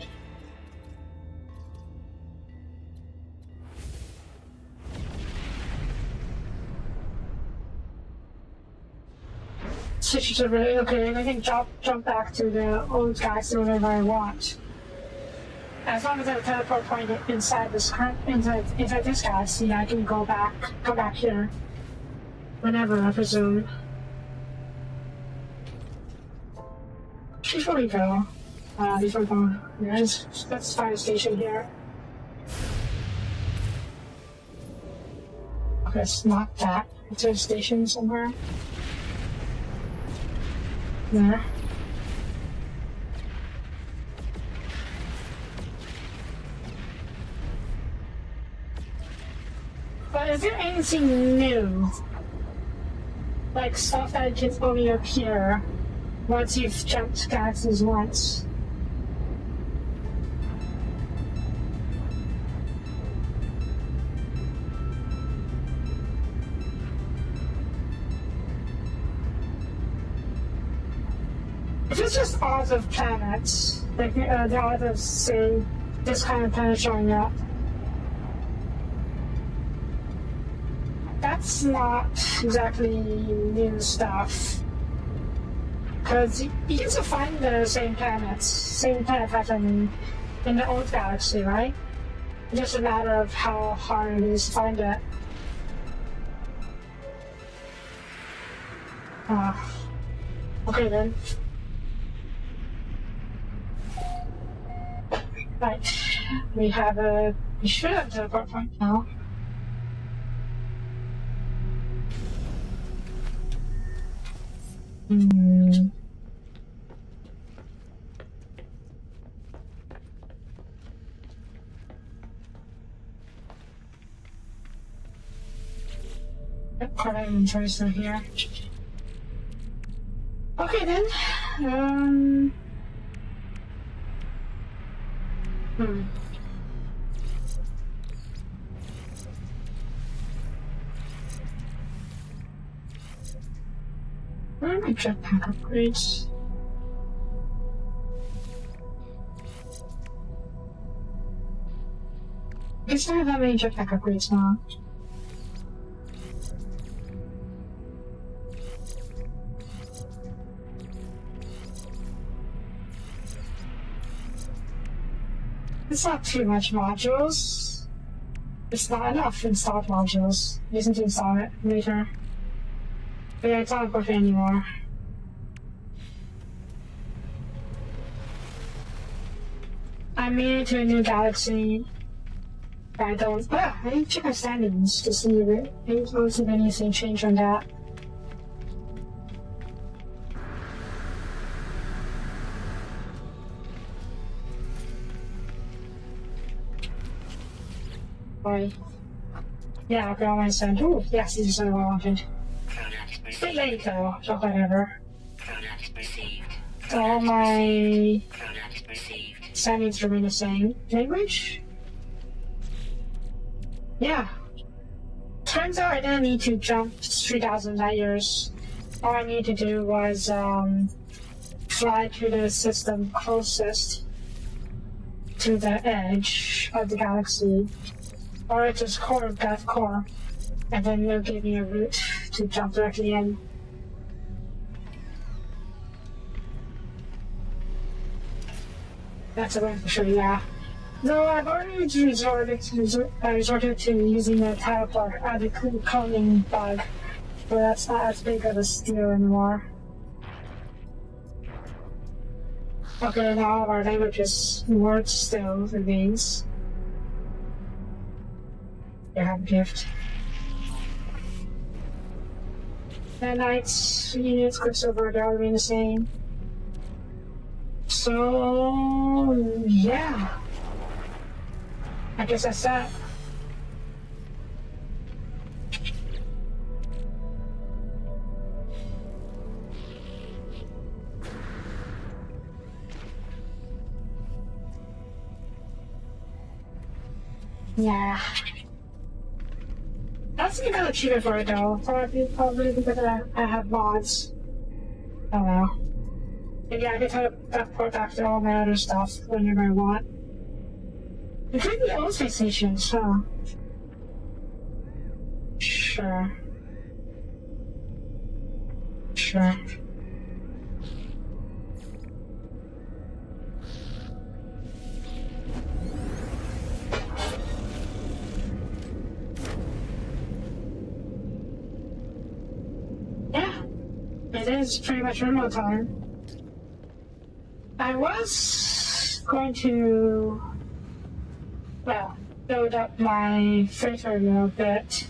switch over. Okay, and I can jump back to the old galaxy whenever I want. As long as I have a teleport point inside this inside this galaxy, I can go back here whenever, I presume. Before we go, let's find a station here. Okay, it's not that. It's a station somewhere. There. But is there anything new? Like stuff that can only appear once you've jumped galaxies once? If it's just odds of planets, like the odds of, say, this kind of planet showing up, that's not exactly new stuff. Because you can still find the same planet pattern in the old galaxy, right? It's just a matter of how hard it is to find it. Okay then. Right, we should have a teleport point now. Card inventory still here. Okay then. Where are my jetpack upgrades? I guess I don't have that many jetpack upgrades now. It's not too much modules. It's not enough installed modules. You need to install it later. But yeah, it's not worth it anymore. I made it to a new galaxy. I don't. I need to check my standings to see if anything changed on that. Sorry. Yeah, I'll go on my stand. Oh, yes, this is what I wanted. A bit late though, so whatever. So all my standings remain the same. Language? Yeah. Turns out I didn't need to jump 3,000 light years. All I needed to do was fly to the system closest to the edge of the galaxy, or just core of that core, and then they'll give me a route to jump directly in. That's a way for sure, yeah. No, I've already resorted to using the teleport, the cloning bug, but that's not as big of a steal anymore. Okay, now all of our languages words still remains. You have a gift. Nanites, units, Quicksilver, they all remain the same. So, yeah. I guess that's that. Yeah. That's the kind of cheaper for it though. Probably because I have mods. I don't know. And yeah, I can teleport back to all my other stuff whenever I want. Including the old space stations, huh? Sure. Sure. it is pretty much remote time. I was going to, well, build up my freighter a little bit.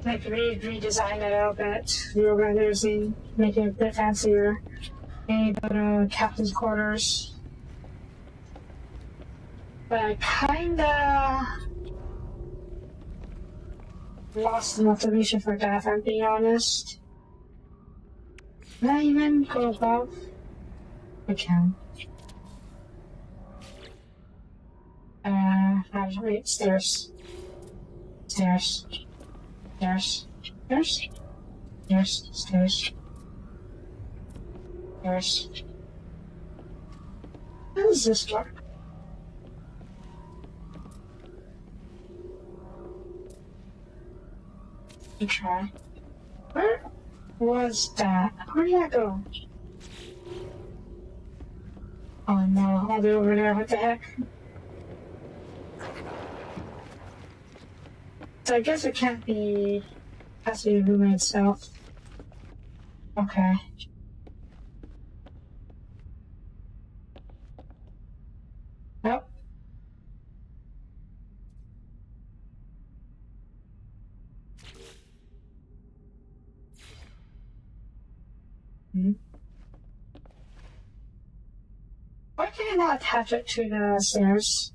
Like redesign it a little bit, reorganize it, make it a bit fancier. Maybe go to captain's quarters. But I kinda lost the motivation for that, if I'm being honest. Can I even go above? I can. Wait, stairs. Stairs. Stairs. Stairs. Stairs. Stairs. Stairs. How does this work? Try. Where was that? Where did I go? Oh no, I'll be over there. What the heck? So I guess it can't be. Has to be the room itself. Okay. Nope. Why can I not attach it to the stairs?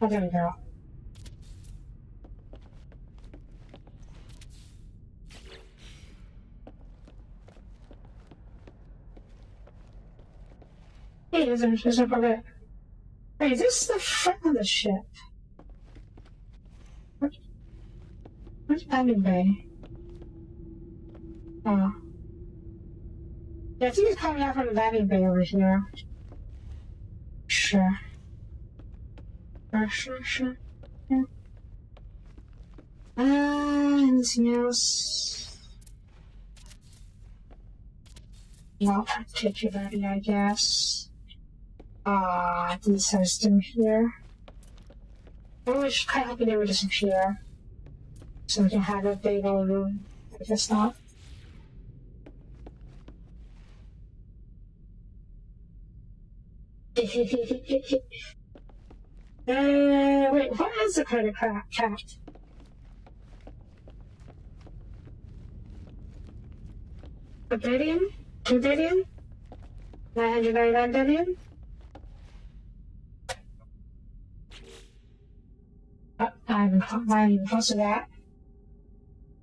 Oh, there we go. Hey, there's a bullet. Wait, this is the front of the ship. Where's landing bay? Oh. Yeah, I think it's coming out from the landing bay over here. Sure. Sure. Yeah. Anything else? Not particularly, I guess. These are still here. I was kind of hoping they would disappear. So we can have a big old room. I guess not. Wait, what is the credit card cat? A billion? 2 billion? 999 billion? I'm not even close to that.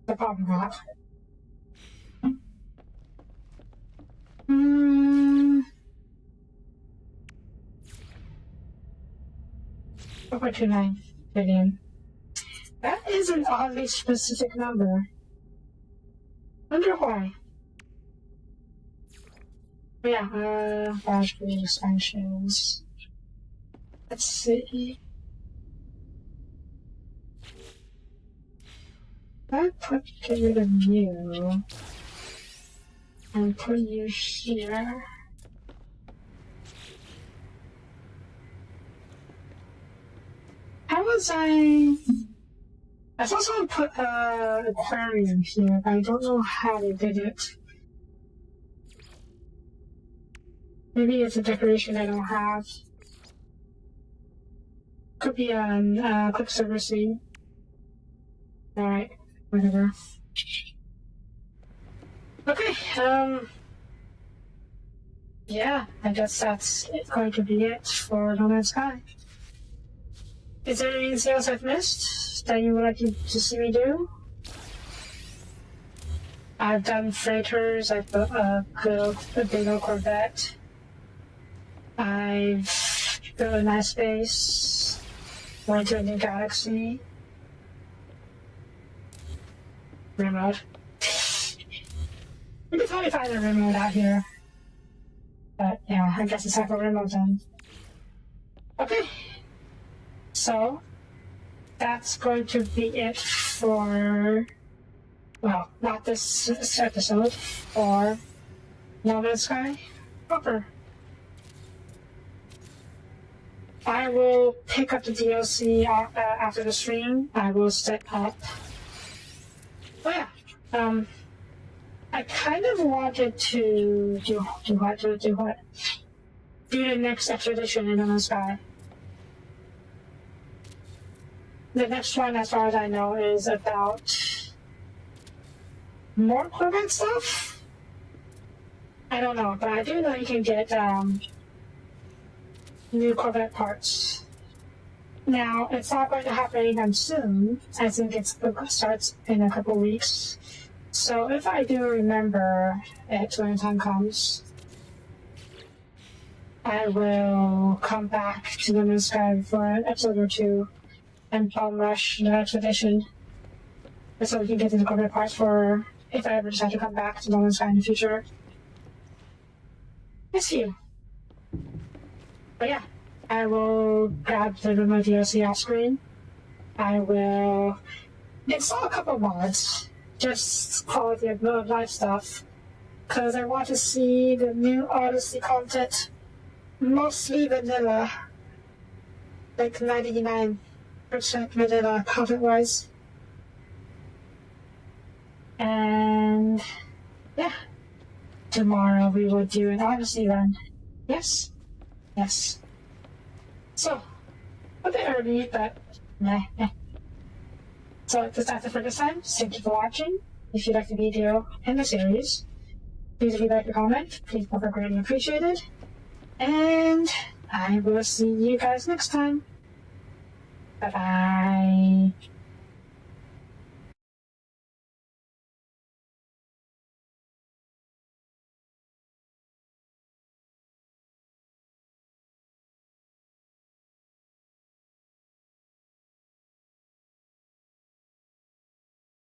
The problem not. $4.29 billion. That is an oddly specific number. Wonder why. Yeah, battery expansions. Let's see. I get rid of you and put you here. How was I thought someone put an aquarium here, but I don't know how they did it. Maybe it's a decoration I don't have. Could be a quick service scene. Alright, whatever. Okay, yeah, I guess that's going to be it for No Man's Sky. Is there anything else I've missed that you would like to see me do? I've done freighters, I've built a big old Corvette. I've built a nice base, went to a new galaxy. Remote. You can probably find a remote out here. But yeah, I guess it's time for remote then. Okay. So, that's going to be it for, well, not this episode, for No Man's Sky proper. I will pick up the DLC after the stream. I will set up. Oh yeah. I kind of wanted to do the next expedition in the sky. The next one, as far as I know, is about more Corvette stuff. I don't know, but I do know you can get new Corvette parts. Now, it's not going to happen anytime soon. I think it starts in a couple weeks. So if I do remember it when the time comes, I will come back to the Moon Sky for an episode or two and bomb rush the expedition. So we can get the Corvette parts for if I ever decide to come back to the Moon Sky in the future. Miss you. But yeah, I will grab the remote DLC off screen. I will install a couple mods, just quality of life stuff, because I want to see the new Odyssey content, mostly vanilla, like 99% vanilla content-wise. And yeah, tomorrow we will do an Odyssey run. Yes? Yes. So, a bit early, but meh. So that's it for this time. Thank you for watching. If you like the video and the series, please leave a comment. Please both are greatly appreciated. And I will see you guys next time. Bye bye.